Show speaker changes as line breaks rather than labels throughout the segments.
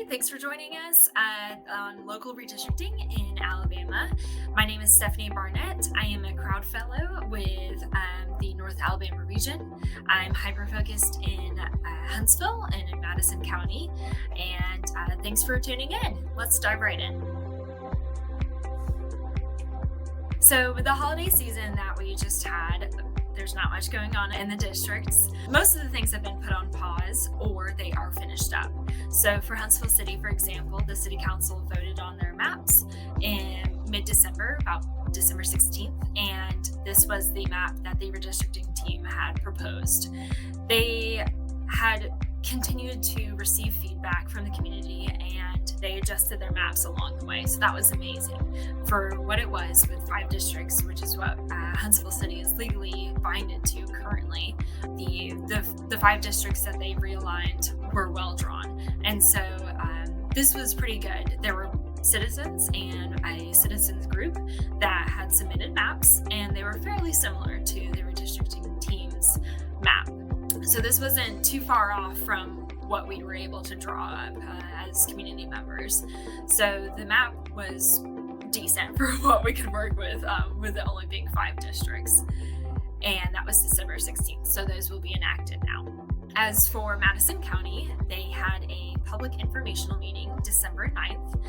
everybody. Thanks for joining us on local redistricting in Alabama. My name is Stephanie Barnett. I am a crowd fellow with the North Alabama region. I'm hyper-focused in Huntsville and in Madison County. And thanks for tuning in. Let's dive right in. So with the holiday season that we just had, there's not much going on in the districts. Most of the things have been put on pause or they are finished up. So for Huntsville City, for example, the City Council voted on their maps in mid-December, about December 16th, and this was the map that the redistricting team had proposed. They had continued to receive feedback from the community and they adjusted their maps along the way. So that was amazing for what it was with 5 districts, which is what Huntsville City is legally binded to currently. The 5 districts that they realigned were well drawn. And so this was pretty good. There were citizens and a citizens group that had submitted maps, and they were fairly similar to the redistricting team's map. So this wasn't too far off from what we were able to draw up as community members. So the map was decent for what we could work with it only being 5 districts. And that was December 16th. So those will be enacted now. As for Madison County, they had a public informational meeting December 9th.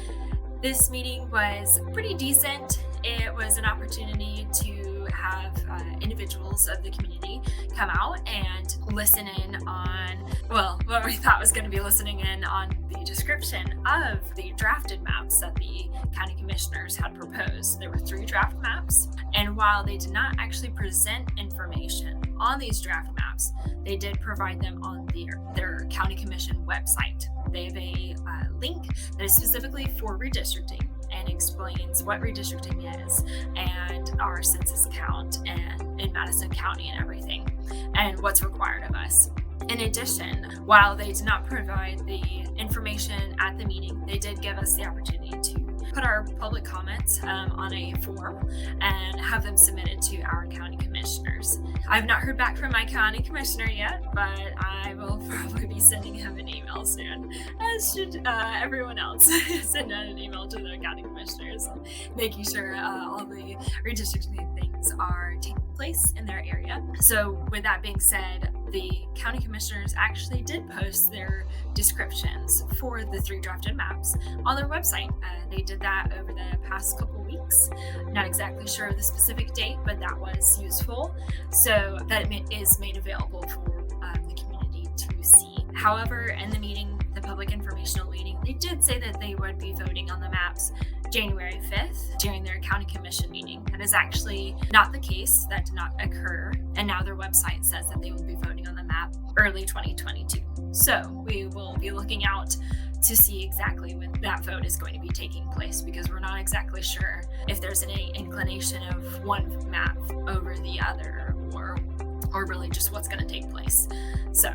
This meeting was pretty decent. It was an opportunity to have individuals of the community come out and listen in on, what we thought was going to be listening in on the description of the drafted maps that the county commissioners had proposed. There were 3 draft maps, and while they did not actually present information on these draft maps, they did provide them on their county commission website. They have a link that is specifically for redistricting and explains what redistricting is and our census count and in Madison County and everything and what's required of us. In addition, while they did not provide the information at the meeting, they did give us the opportunity to put our public comments on a form and have them submitted to our county commissioners. I've not heard back from my county commissioner yet, but I will probably be sending him an email soon, as should everyone else. Send out an email to their county commissioners, making sure all the redistricting things are taking place in their area. So with that being said, the county commissioners actually did post their descriptions for the 3 drafted maps on their website. They did that over the past couple weeks. Not exactly sure of the specific date, but that was useful. So that is made available for the community to see. However, in the meeting, the public informational meeting, they did say that they would be voting on the maps January 5th during their county commission meeting. That is actually not the case. That did not occur. And now their website says that they will be voting on the map early 2022. So we will be looking out to see exactly when that vote is going to be taking place, because we're not exactly sure if there's any inclination of one map over the other or really just what's going to take place. So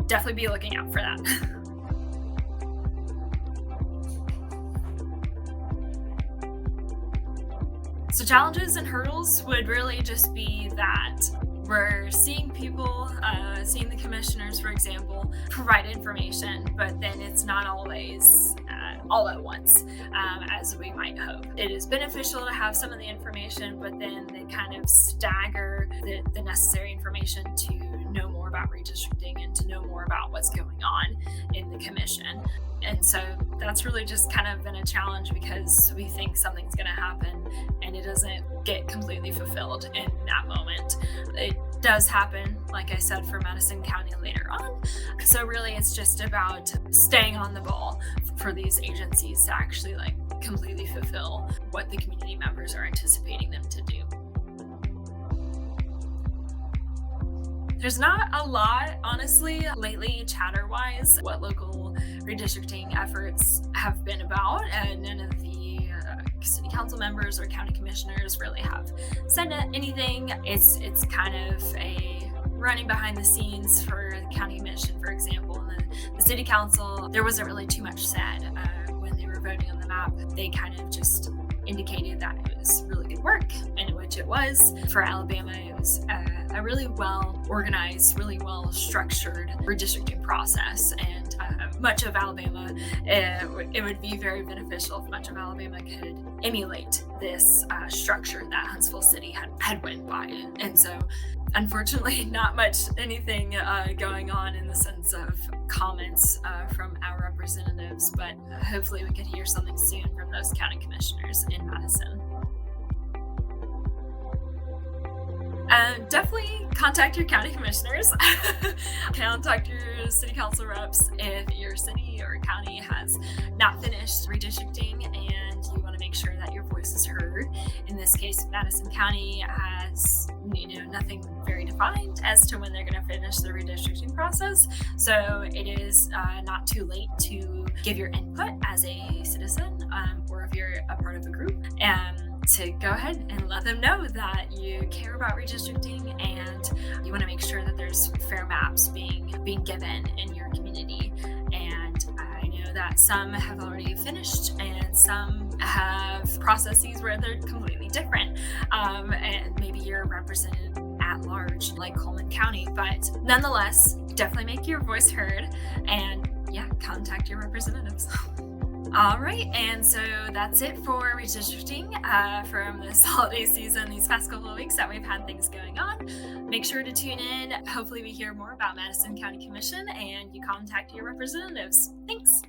definitely be looking out for that. So challenges and hurdles would really just be that we're seeing people, seeing the commissioners, for example, provide information, but then it's not always all at once, as we might hope. It is beneficial to have some of the information, but then they kind of stagger the necessary information to know more about redistricting and to know more about what's going on in the commission. And so that's really just kind of been a challenge, because we think something's going to happen and it doesn't get completely fulfilled in that moment. It does happen, like I said, for Madison County later on. So really it's just about staying on the ball for these agencies to actually completely fulfill what the community members are anticipating them to do. There's not a lot, honestly, lately, chatter-wise, what local redistricting efforts have been about, and none of the city council members or county commissioners really have said anything. It's kind of a running behind the scenes for the county commission, for example, and the city council. There wasn't really too much said when they were voting on the map. They kind of just indicated that it was really good work, and which it was. For Alabama, it was a really well organized, really well structured redistricting process, and much of Alabama. It would be very beneficial if much of Alabama could emulate this structure that Huntsville City had went by. And so, unfortunately, not much anything going on in the sense of comments from our representatives, but hopefully we could hear something soon from those county commissioners in Madison. Definitely contact your county commissioners. Contact your city council reps if your city or county has not finished redistricting and you want to make sure that your voice is heard. In this case, Madison County has nothing very defined as to when they're going to finish the redistricting process. So it is not too late to give your input as a citizen, or if you're a part of a group, to go ahead and let them know that you care about redistricting and you want to make sure that there's fair maps being given in your community. And I know that some have already finished and some have processes where they're completely different. And maybe you're represented at large like Coleman County, but nonetheless, definitely make your voice heard and contact your representatives. All right, and so that's it for redistricting from this holiday season, these past couple of weeks that we've had things going on. Make sure to tune in. Hopefully we hear more about Madison County Commission and you contact your representatives. Thanks.